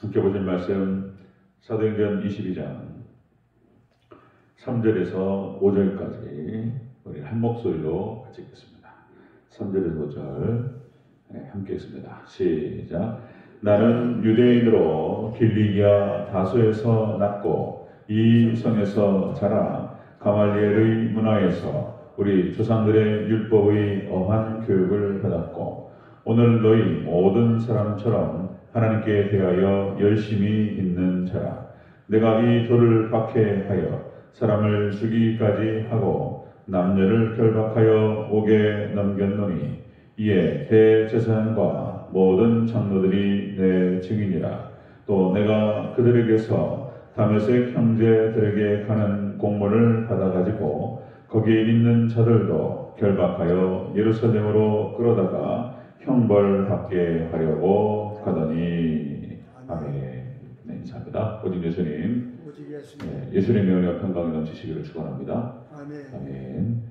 함께 보실 말씀 사도행전 22장 3절에서 5절까지 우리 한 목소리로 같이 읽겠습니다. 3절에서 5절 함께 읽습니다. 시작. 나는 유대인으로 길리기아 다소에서 났고 이 성에서 자라 가말리엘의 문화에서 우리 조상들의 율법의 엄한 교육을 받았고 오늘 너희 모든 사람처럼 하나님께 대하여 열심히 있는 자라. 내가 이 돌을 박해하여 사람을 죽이기까지 하고 남녀를 결박하여 옥에 넘겼노니 이에 대제사장과 모든 장로들이 내 증인이라. 또 내가 그들에게서 다메섹 형제들에게 가는 공문을 받아가지고 거기에 있는 자들도 결박하여 예루살렘으로 끌어다가 형벌받게 하려고 하더니. 아멘. 네, 인사합니다. 오직 예수님. 오직 예수님. 네, 예수님의 은혜와 평강이 넘치시기를 축원합니다. 아멘. 아멘.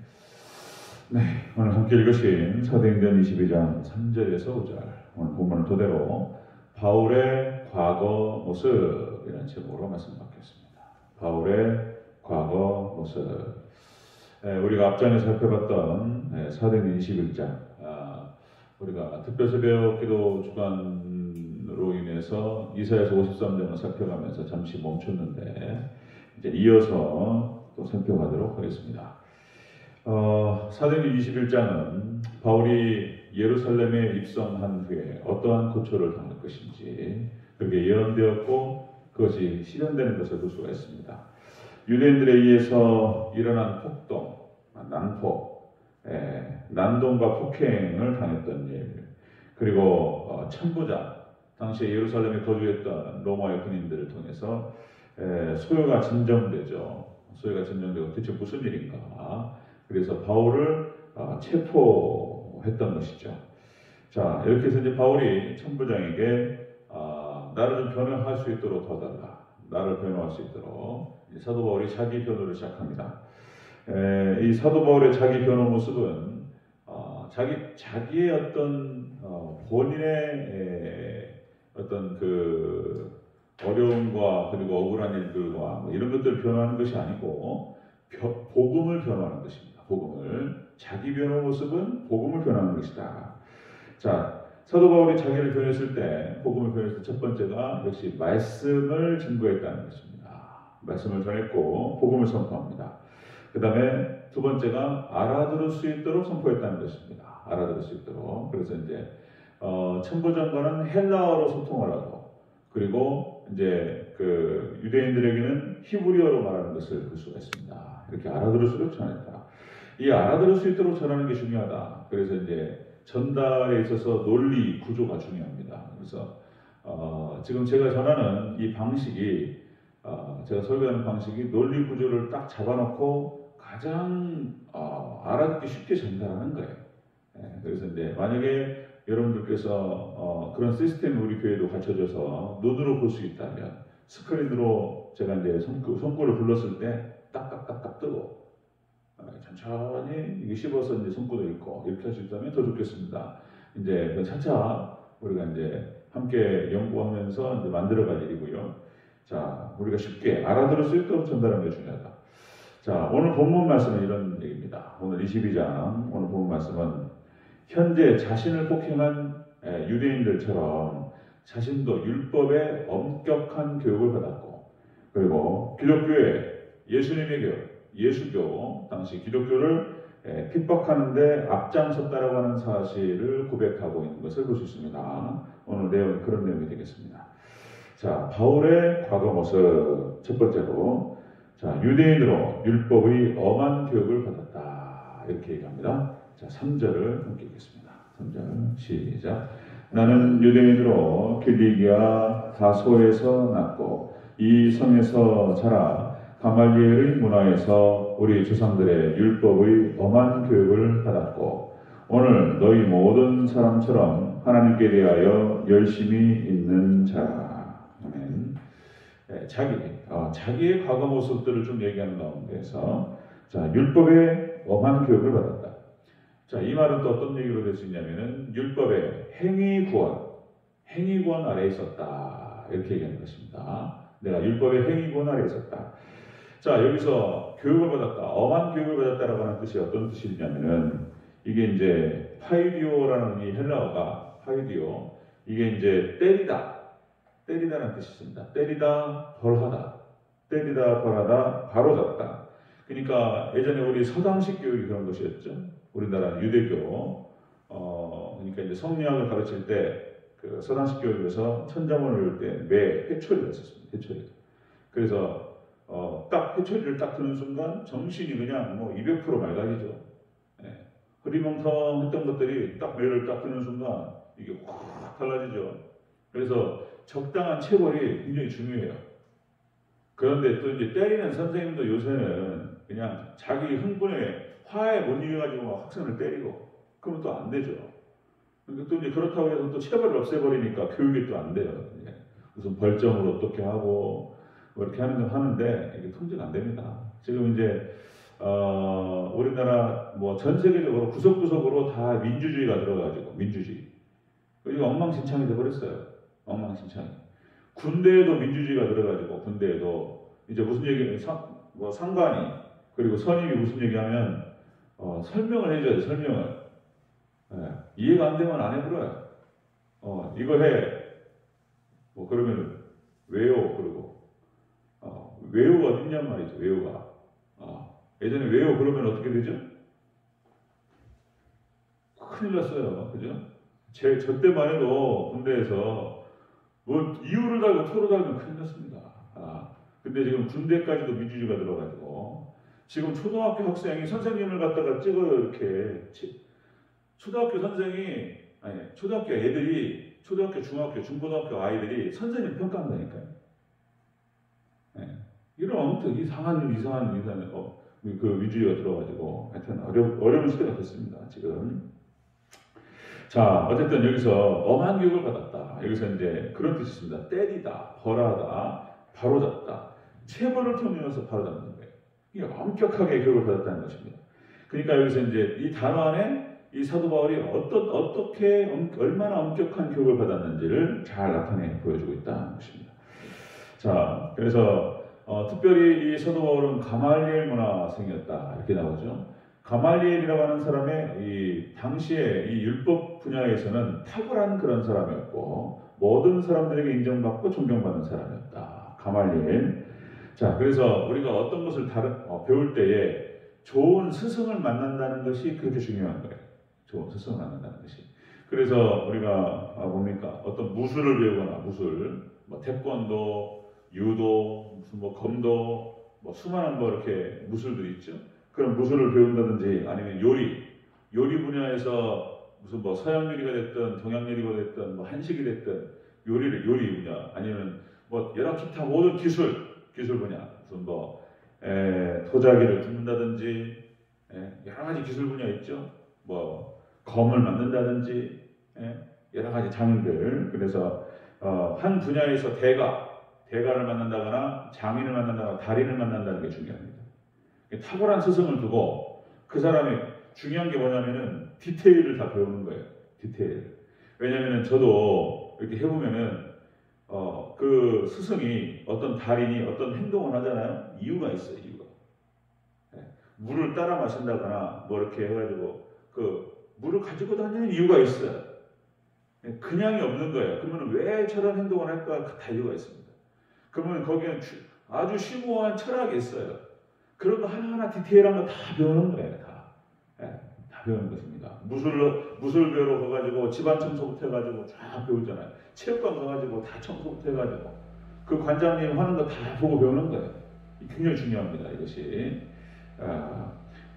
네, 오늘 함께 읽으신 사도행전 22장 3절에서 5절 오늘 본문을 토대로 바울의 과거 모습이라는 제목으로 말씀 받겠습니다. 바울의 과거 모습. 우리가 앞전에 살펴봤던 사도행전 21장, 우리가 특별새벽 기도 주간으로 인해서 이사야서 53장을 살펴가면서 잠시 멈췄는데 이제 이어서 또 살펴가도록 하겠습니다. 사도행전 21장은 바울이 예루살렘에 입성한 후에 어떠한 고초를 당할 것인지 그렇게 예언되었고 그것이 실현되는 것을 볼 수가 있습니다. 유대인들에 의해서 일어난 폭동, 난폭, 난동과 폭행을 당했던 일, 그리고 천부장, 당시에 예루살렘에 거주했던 로마의 군인들을 통해서 소요가 진정되죠. 소요가 진정되고 대체 무슨 일인가? 그래서 바울을 체포했던 것이죠. 자, 이렇게 해서 이제 바울이 천부장에게 나를 좀 변호할 수 있도록 도와달라. 나를 변호할 수 있도록 사도 바울이 자기 변호를 시작합니다. 이 사도 바울의 자기 변호 모습은 자기의 어떤 본인의 어떤 그 어려움과 그리고 억울한 일들과 뭐 이런 것들을 변호하는 것이 아니고 복음을 변호하는 것입니다. 복음을. 자기 변호 모습은 복음을 변호하는 것이다. 자, 사도 바울이 자기를 변했을 때, 복음을 변했을 때 첫 번째가 역시 말씀을 증거했다는 것입니다. 말씀을 전했고 복음을 선포합니다. 그 다음에 두 번째가 알아들을 수 있도록 선포했다는 것입니다. 알아들을 수 있도록. 그래서 이제 천부장과는 헬라어로 소통을 하고, 그리고 이제 그 유대인들에게는 히브리어로 말하는 것을 볼 수가 있습니다. 이렇게 알아들을 수 있도록 전했다. 이 알아들을 수 있도록 전하는 게 중요하다. 그래서 이제 전달에 있어서 논리 구조가 중요합니다. 그래서 지금 제가 전하는 이 방식이 제가 설교하는 방식이 논리 구조를 딱 잡아놓고 가장 알아듣기 쉽게 전달하는 거예요. 그래서 이제 만약에 여러분들께서 그런 시스템이 우리 교회도 갖춰져서 눈으로 볼 수 있다면 스크린으로 제가 이제 손구를 불렀을 때 딱딱딱딱 뜨고 천천히 이게 씹어서 이제 손구도 있고 이렇게 할 수 있다면 더 좋겠습니다. 이제 차차 우리가 이제 함께 연구하면서 이제 만들어갈 일이고요. 자, 우리가 쉽게 알아들을 수 있도록 전달하는 게 중요하다. 자, 오늘 본문 말씀은 이런 얘기입니다. 오늘 22장 오늘 본문 말씀은 현재 자신을 폭행한 유대인들처럼 자신도 율법에 엄격한 교육을 받았고, 그리고 기독교의 예수님의 교육, 예수교, 당시 기독교를 핍박하는데 앞장섰다라고 하는 사실을 고백하고 있는 것을 볼 수 있습니다. 오늘 내용은 그런 내용이 되겠습니다. 자, 바울의 과거 모습 첫 번째로, 자, 유대인으로 율법의 엄한 교육을 받았다. 이렇게 얘기합니다. 자, 3절을 함께 읽겠습니다. 3절 시작. 나는 유대인으로 길리기아 다소에서 났고 이 성에서 자라 가말리엘의 문화에서 우리 조상들의 율법의 엄한 교육을 받았고 오늘 너희 모든 사람처럼 하나님께 대하여 열심히 있는 자라. 아멘. 자기의 과거 모습들을 좀 얘기하는 가운데서 자, 율법의 엄한 교육을 받았다. 자, 이 말은 또 어떤 얘기로 될 수 있냐면은 율법의 행위 구원 아래에 있었다 이렇게 얘기하는 것입니다. 내가 율법의 행위권 아래에 있었다. 자, 여기서 교육을 받았다, 엄한 교육을 받았다라고 하는 뜻이 어떤 뜻이냐면은 이게 이제 파이디오라는 이 헬라어가 파이디오, 이게 이제 때리다라는 뜻이 있습니다. 때리다, 벌하다, 때리다, 벌하다, 바로잡다. 그러니까 예전에 우리 서당식 교육이 그런 것이었죠. 우리나라 유대교, 그러니까 이제 성리학을 가르칠 때 그 서당식 교육에서 천자문을 외울 때 매 회초리가 있었습니다. 회초리. 그래서 딱 회초리를 딱 드는 순간 정신이 그냥 뭐 200% 맑아지죠. 예. 흐리멍텅했던 것들이 딱 매를 딱 드는 순간 이게 확 달라지죠. 그래서 적당한 체벌이 굉장히 중요해요. 그런데 또 이제 때리는 선생님도 요새는 그냥 자기 흥분에 화에 못 이겨가지고 막 학생을 때리고 그러면 또 안 되죠. 그러니까 또 이제 그렇다고 해서 또 체벌을 없애버리니까 교육이 또 안 돼요. 무슨 벌점을 어떻게 하고 뭐 이렇게 하는데 이게 통제가 안 됩니다. 지금 이제 우리나라 뭐 전 세계적으로 구석구석으로 다 민주주의가 들어가지고 민주주의. 이거 엉망진창이 돼버렸어요. 엉망진창이. 군대에도 민주주의가 들어가지고 군대에도 이제 무슨 얘기 뭐 상관이 그리고 선임이 무슨 얘기하면 설명을 해줘야 돼. 설명을. 예, 이해가 안 되면 안 해버려요. 이거 해. 뭐 그러면 왜요? 그러고 왜요가 어딨냔 말이죠. 왜요가. 예전에 왜요? 그러면 어떻게 되죠? 큰일 났어요. 그죠? 저 때만 해도 군대에서 뭐 이유를 달고 토를 달면 큰일 났습니다. 근데 지금 군대까지도 민주주의가 들어가지고 지금 초등학교 학생이 선생님을 갖다가 찍어요. 이렇게 초등학교 선생이 초등학교 애들이 초등학교, 중학교, 중고등학교 아이들이 선생님 평가한다니까요. 네. 이런 아무튼 이상한 그 민주주의가 들어가지고 하여튼 어려운 시대가 됐습니다. 지금. 자, 어쨌든 여기서 엄한 교육을 받았다. 여기서 이제 그런 뜻이 있습니다. 때리다, 벌하다, 바로잡다. 체벌을 통해서 바로잡는 거예요. 이게 엄격하게 교육을 받았다는 것입니다. 그러니까 여기서 이제 이 단어 안에 이 사도 바울이 어떻게 얼마나 엄격한 교육을 받았는지를 잘 나타내 보여주고 있다는 것입니다. 자, 그래서 특별히 이 사도 바울은 가말리엘 문화생이었다 이렇게 나오죠. 가말리엘이라고 하는 사람의 이 당시에 이 율법 분야에서는 탁월한 그런 사람이었고 모든 사람들에게 인정받고 존경받는 사람이었다. 가말리엘. 자, 그래서 우리가 어떤 것을 배울 때에 좋은 스승을 만난다는 것이 그렇게 중요한 거예요. 좋은 스승을 만난다는 것이. 그래서 우리가 뭡니까? 어떤 무술을 배우거나 뭐 태권도, 유도, 무슨 뭐 검도, 뭐 수많은 뭐 이렇게 무술들이 있죠. 그런 무술을 배운다든지 아니면 요리 분야에서 무슨 뭐 서양 요리가 됐든 동양 요리가 됐든 뭐 한식이 됐든 요리 분야 아니면 뭐 여러 기타 모든 기술 분야 무슨 뭐 도자기를 굽는다든지 여러 가지 기술 분야 있죠. 뭐 검을 만든다든지 여러 가지 장인들. 그래서 한 분야에서 대가를 만난다거나 장인을 만난다거나 달인을 만난다는 게 중요합니다. 탁월한 스승을 두고 그 사람이 중요한 게 뭐냐면은 디테일을 다 배우는 거예요. 디테일. 왜냐면은 저도 이렇게 해보면은 그 스승이 어떤 달인이 어떤 행동을 하잖아요. 이유가 있어요. 이유가. 물을 따라 마신다거나 뭐 이렇게 해가지고 그 물을 가지고 다니는 이유가 있어요. 그냥이 없는 거예요. 그러면 왜 저런 행동을 할까? 다 이유가 있습니다. 그러면 거기는 아주 심오한 철학이 있어요. 그런 거 하나하나 디테일한 거 다 배우는 거예요. 다 배우는 것입니다. 무술 배우러 가가지고 집안 청소부터 해가지고 쫙 배우잖아요. 체육관 가가지고 다 청소부터 해가지고 그 관장님 하는 거 다 보고 배우는 거예요. 굉장히 중요합니다. 이것이.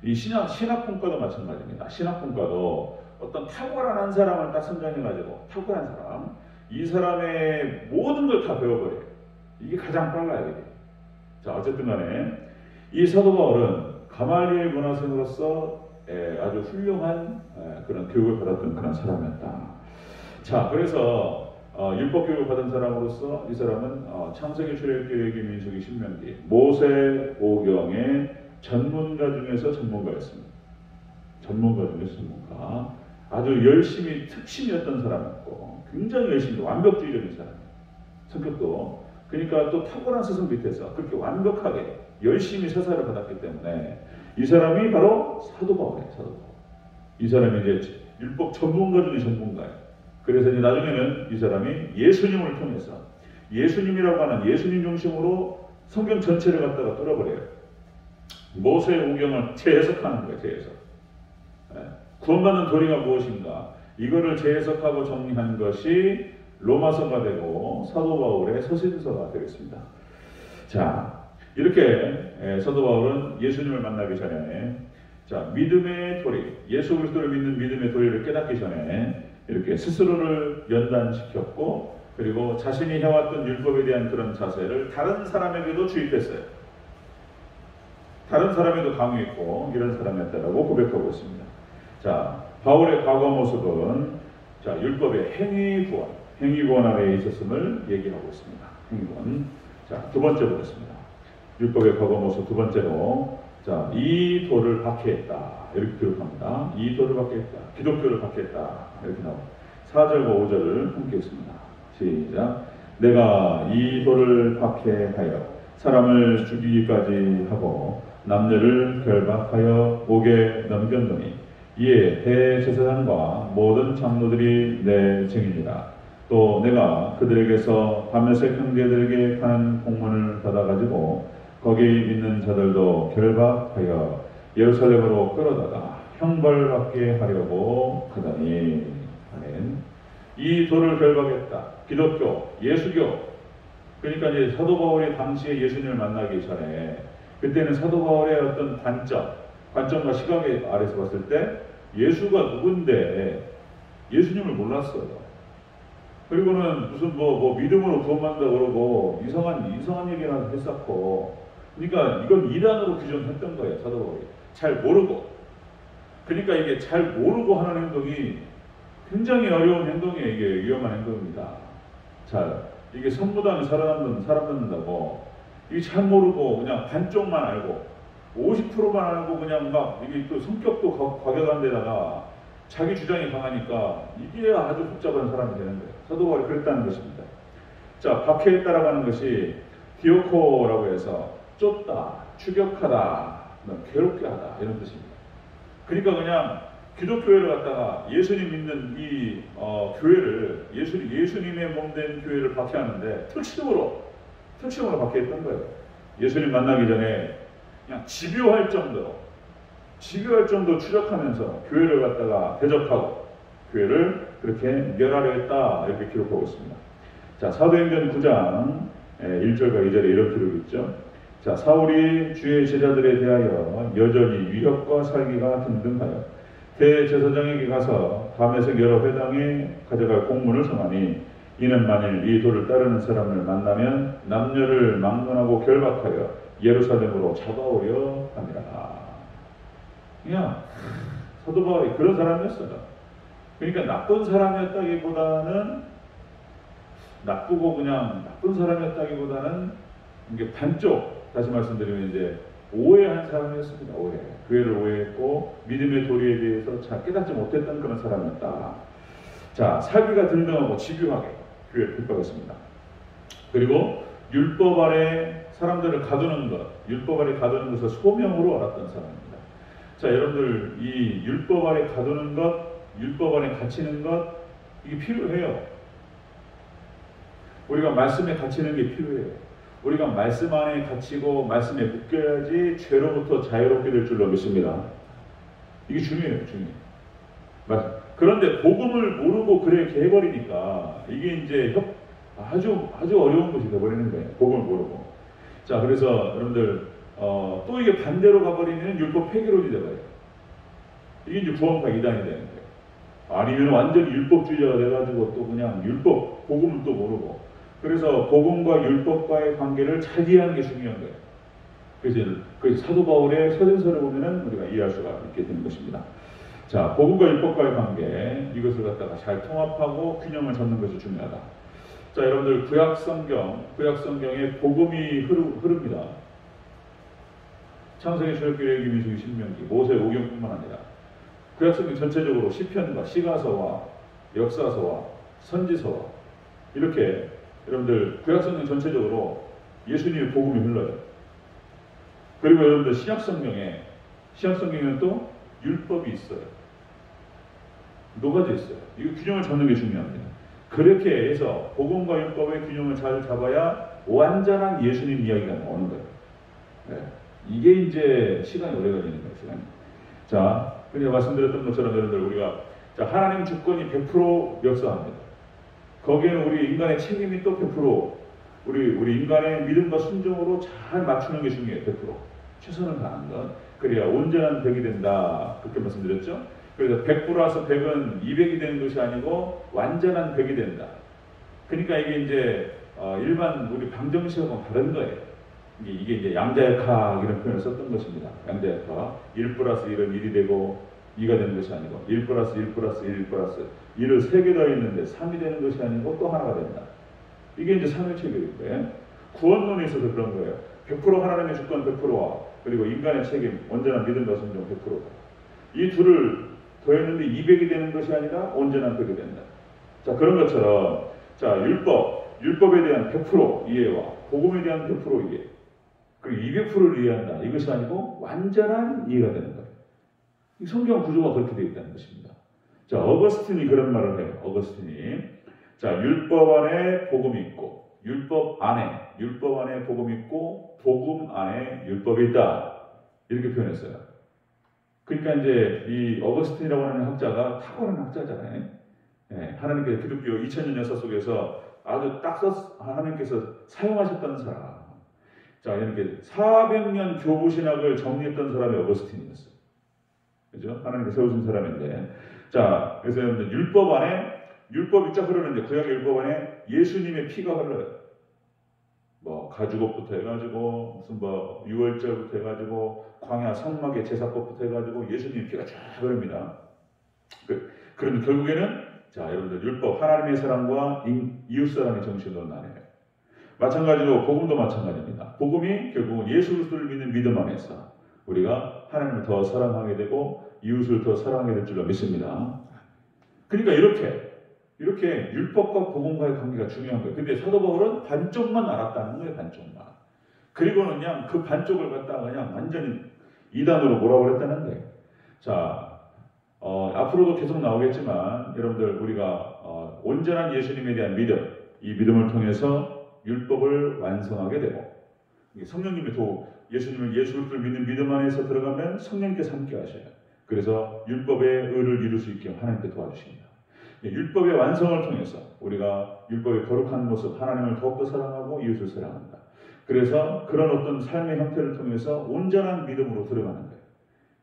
이 신학분과도 마찬가지입니다. 신학분과도 어떤 탁월한 한 사람을 딱 선정해가지고 탁월한 사람, 이 사람의 모든 걸 다 배워버려요. 이게 가장 빨라요. 이게. 자, 어쨌든 간에 이 사도 바울은 가말리엘 문화생으로서 아주 훌륭한 그런 교육을 받았던 그런 사람이었다. 자, 그래서 율법 교육을 받은 사람으로서 이 사람은 창세기, 출애굽기, 레위기, 민수기, 신명기, 모세 오경의 전문가 중에서 전문가였습니다. 전문가 중에서 전문가. 아주 열심히 특심이었던 사람이었고 굉장히 열심히 완벽주의적인 사람이에요. 성격도 그러니까 또 탁월한 스승 밑에서 그렇게 완벽하게 열심히 서사를 받았기 때문에 이 사람이 바로 사도 바울이에요. 사도 바울. 이 사람이 이제 율법 전문가 중에 전문가예요. 그래서 이제 나중에는 이 사람이 예수님을 통해서 예수님이라고 하는 예수님 중심으로 성경 전체를 갖다가 뚫어버려요. 모세의 오경을 재해석하는 거예요. 재해석. 구원받는 도리가 무엇인가? 이거를 재해석하고 정리한 것이 로마서가 되고 사도 바울의 서신서가 되겠습니다. 자, 이렇게 사도 바울은 예수님을 만나기 전에 자, 믿음의 도리, 예수 그리스도를 믿는 믿음의 도리를 깨닫기 전에 이렇게 스스로를 연단시켰고, 그리고 자신이 해왔던 율법에 대한 그런 자세를 다른 사람에게도 주입했어요. 다른 사람에도 강요했고 이런 사람이었다라고 고백하고 있습니다. 자, 바울의 과거 모습은 자, 율법의 행위 구원 아래에 있었음을 얘기하고 있습니다. 행위 구원. 자, 두 번째 보겠습니다. 율법의 과거 모습 두 번째로 자, 이 도를 박해했다. 이렇게 기록합니다. 이 도를 박해했다. 기독교를 박해했다. 이렇게 나옵니다. 4절과 5절을 함께 읽습니다. 시작. 내가 이 도를 박해하여 사람을 죽이기까지 하고 남녀를 결박하여 옥에 넘겼노니 이에 대제사장과 모든 장로들이 내 증인이라. 또 내가 그들에게서 다메섹 형제들에게 하는 공문을 받아가지고 거기 있는 자들도 결박하여 예루살렘으로 끌어다가 형벌받게 하려고 하더니. 아멘. 이 도를 결박했다. 기독교, 예수교. 그러니까 이제 사도 바울이 당시에 예수님을 만나기 전에 그때는 사도 바울의 어떤 관점과 시각에 아래서 봤을 때 예수가 누군데 예수님을 몰랐어요. 그리고는 무슨 뭐 믿음으로 구원받는다 그러고 이상한 얘기나 했었고, 그러니까 이건 이단으로 규정했던 거예요. 사도 바울이 잘 모르고. 그러니까 이게 잘 모르고 하는 행동이 굉장히 어려운 행동이에요. 이게 위험한 행동입니다. 자, 이게 선무당에 살아남는다고 이게 잘 모르고 그냥 반쪽만 알고 50%만 알고 그냥 막 이게 또 성격도 과격한 데다가 자기 주장이 강하니까 이게 아주 복잡한 사람이 되는 거예요. 사도 바울이 그랬다는 것입니다. 자, 박해했다라고 하는 것이 디오코라고 해서 쫓다, 추격하다, 괴롭게 하다 이런 뜻입니다. 그러니까 그냥 기독교회를 갖다가 예수님 믿는 이 교회를 예수님의 몸된 교회를 박해하는데 특심으로 박해했던 거예요. 예수님 만나기 전에 그냥 집요할 정도로 추적하면서 교회를 갖다가 대적하고 교회를 그렇게 멸하려 했다 이렇게 기록하고 있습니다. 자, 사도행전 9장 1절과 2절에 이런 기록이 있죠. 자, 사울이 주의 제자들에 대하여 여전히 위협과 살기가 등등하여 대제사장에게 가서 다메섹 여러 회당에 가져갈 공문을 성하니 이는 만일 이 도를 따르는 사람을 만나면 남녀를 막론하고 결박하여 예루살렘으로 잡아오려 함이라. 그냥 사도 바울이 그런 사람이었어요. 그러니까 나쁜 사람이었다기보다는 나쁜 사람이었다기보다는 이게 반쪽, 다시 말씀드리면 이제 오해한 사람이었습니다. 교회를 오해했고 믿음의 도리에 대해서 잘 깨닫지 못했던 그런 사람이었다. 자, 살기가 등등하고 집요하게 교회를 핍박했습니다. 그리고 율법 아래 사람들을 가두는 것을 소명으로 알았던 사람입니다. 자, 여러분들 이 율법 아래 가두는 것, 율법 안에 갇히는 것, 이게 필요해요. 우리가 말씀에 갇히는 게 필요해요. 우리가 말씀 안에 갇히고 말씀에 묶여야지 죄로부터 자유롭게 될 줄로 믿습니다. 이게 중요해요. 그런데 복음을 모르고 그렇게 해버리니까 이게 이제 아주 어려운 것이 되어버리는 거예요. 복음을 모르고. 자, 그래서 여러분들 또 이게 반대로 가버리면 율법 폐기론이 되어요. 이게 이제 구원파 이단이 되는 거예요. 아니면 완전히 율법주의자가 돼가지고 또 그냥 복음을 또 모르고. 그래서 복음과 율법과의 관계를 잘 이해하는 게 중요한 거예요. 그래서 사도 바울의 서신서를 보면은 우리가 이해할 수가 있게 되는 것입니다. 자, 복음과 율법과의 관계, 이것을 갖다가 잘 통합하고 균형을 잡는 것이 중요하다. 자, 여러분들 구약성경에 복음이 흐릅니다. 창세기, 출애굽기, 레위기, 민수기, 신명기, 모세, 오경뿐만 아니라 구약성경 전체적으로 시편과 시가서와 역사서와 선지서와 이렇게 여러분들 구약성경 전체적으로 예수님의 복음이 흘러요. 그리고 여러분들 신약성경에는 또 율법이 있어요. 녹아져 있어요. 이거 균형을 잡는 게 중요합니다. 그렇게 해서 복음과 율법의 균형을 잘 잡아야 완전한 예수님 이야기가 나오는 거예요. 네. 이게 이제 시간이 오래 걸리는 거예요. 시간이. 자, 그냥 말씀드렸던 것처럼 여러분들 우리가 하나님 주권이 100% 역사합니다. 거기에는 우리 인간의 책임이 또 100% 우리 인간의 믿음과 순종으로 잘 맞추는 게 중요해요. 100% 최선을 다하는 것. 그래야 온전한 100이 된다. 그렇게 말씀드렸죠. 그래서 100%라서 100은 200이 되는 것이 아니고 완전한 100이 된다. 그러니까 이게 이제 일반 우리 방정식하고는 다른 거예요. 이게 이제 양자역학 이런 표현을 썼던 것입니다. 양자역학. 1 플러스 1은 1이 되고 2가 되는 것이 아니고 1 플러스 1 플러스 1 플러스 1을 3개 더 있는데 3이 되는 것이 아니고 또 하나가 된다. 이게 이제 삼위체계인데 구원론에 있어서 그런 거예요. 100% 하나님의 주권 100%와 그리고 인간의 책임, 온전한 믿음과 순종 100%다. 이 둘을 더했는데 200이 되는 것이 아니라 온전한 100이 된다. 자, 그런 것처럼 율법에 대한 100% 이해와 복음에 대한 100% 이해 그리고 200%를 이해한다. 이것이 아니고 완전한 이해가 되는 거예요. 이 성경 구조가 그렇게 되어 있다는 것입니다. 자, 어거스틴이 그런 말을 해요. 어거스틴이 자, 율법 안에 복음이 있고 율법 안에 복음이 있고 복음 안에 율법이 있다. 이렇게 표현했어요. 그러니까 이제 이 어거스틴이라고 하는 학자가 탁월한 학자잖아요. 네, 하나님께서 기독교 2000년 역사 속에서 아주 딱 하나님께서 사용하셨던 사람. 자, 이렇게 400년 교부 신학을 정리했던 사람이 어거스틴이었어요. 그죠? 하나님께서 세우신 사람인데. 자, 그래서 율법이 쫙 흐르는데 구약의 율법 안에 예수님의 피가 흘러요. 뭐 가죽옷부터 해가지고 무슨 뭐 유월절부터 해가지고 광야 성막의 제사법부터 해가지고 예수님의 피가 쫙 흐릅니다. 그런데 결국에는 자, 여러분들 율법 하나님의 사랑과 이웃 사랑의 정신으로 나뉘어요. 마찬가지로 복음도 마찬가지입니다. 복음이 결국은 예수 그리스도를 믿는 믿음 안에서 우리가 하나님을 더 사랑하게 되고 이웃을 더 사랑하게 될 줄로 믿습니다. 그러니까 이렇게 율법과 복음과의 관계가 중요한 거예요. 근데 사도 바울은 반쪽만 알았다는 거예요. 반쪽만. 그리고는 그냥 그 반쪽을 갖다가 그냥 완전히 이단으로 몰아버렸다는 거예요. 자, 앞으로도 계속 나오겠지만 여러분들 우리가 온전한 예수님에 대한 믿음, 이 믿음을 통해서 율법을 완성하게 되고 성령님의 예수님을 예수를 믿는 믿음 안에서 들어가면 성령께서 함께 하셔요. 그래서 율법의 의를 이룰 수 있게 하나님께 도와주십니다. 율법의 완성을 통해서 우리가 율법의 거룩한 모습, 하나님을 더욱더 사랑하고 이웃을 사랑한다. 그래서 그런 어떤 삶의 형태를 통해서 온전한 믿음으로 들어가는 거예요.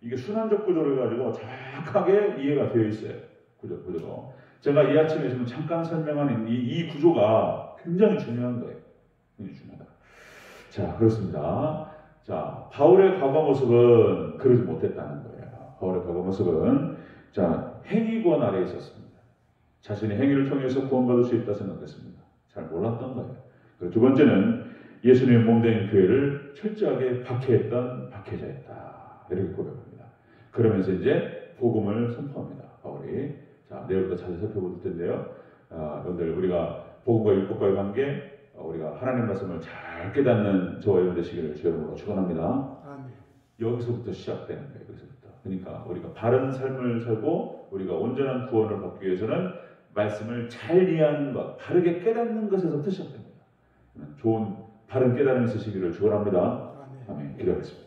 이게 순환적 구조를 가지고 정확하게 이해가 되어 있어요. 구조로. 제가 이 아침에 지금 잠깐 설명하는 이 구조가 굉장히 중요한 거예요. 굉장히 중요하다. 자, 그렇습니다. 자, 바울의 과거 모습은 그러지 못했다는 거예요. 바울의 과거 모습은 자, 행위권 아래에 있었습니다. 자신의 행위를 통해서 구원받을 수 있다 생각했습니다. 잘 몰랐던 거예요. 그리고 두 번째는 예수님의 몸된 교회를 철저하게 박해했던 박해자였다. 이렇게 고백합니다. 그러면서 이제 복음을 선포합니다. 바울이. 자, 내일부터 자세히 살펴볼 텐데요. 여러분들 우리가 복음과 율법과의 관계, 우리가 하나님 말씀을 잘 깨닫는 저와 여러분 되시기를 주 여러분으로 축원합니다. 아멘. 여기서부터 시작되는 거예요. 여기서부터. 그러니까 우리가 바른 삶을 살고 우리가 온전한 구원을 받기 위해서는 말씀을 잘 이해하는 것, 바르게 깨닫는 것에서부터 시작됩니다. 좋은 바른 깨달음이 있으시기를 축원합니다. 아멘. 기도하겠습니다.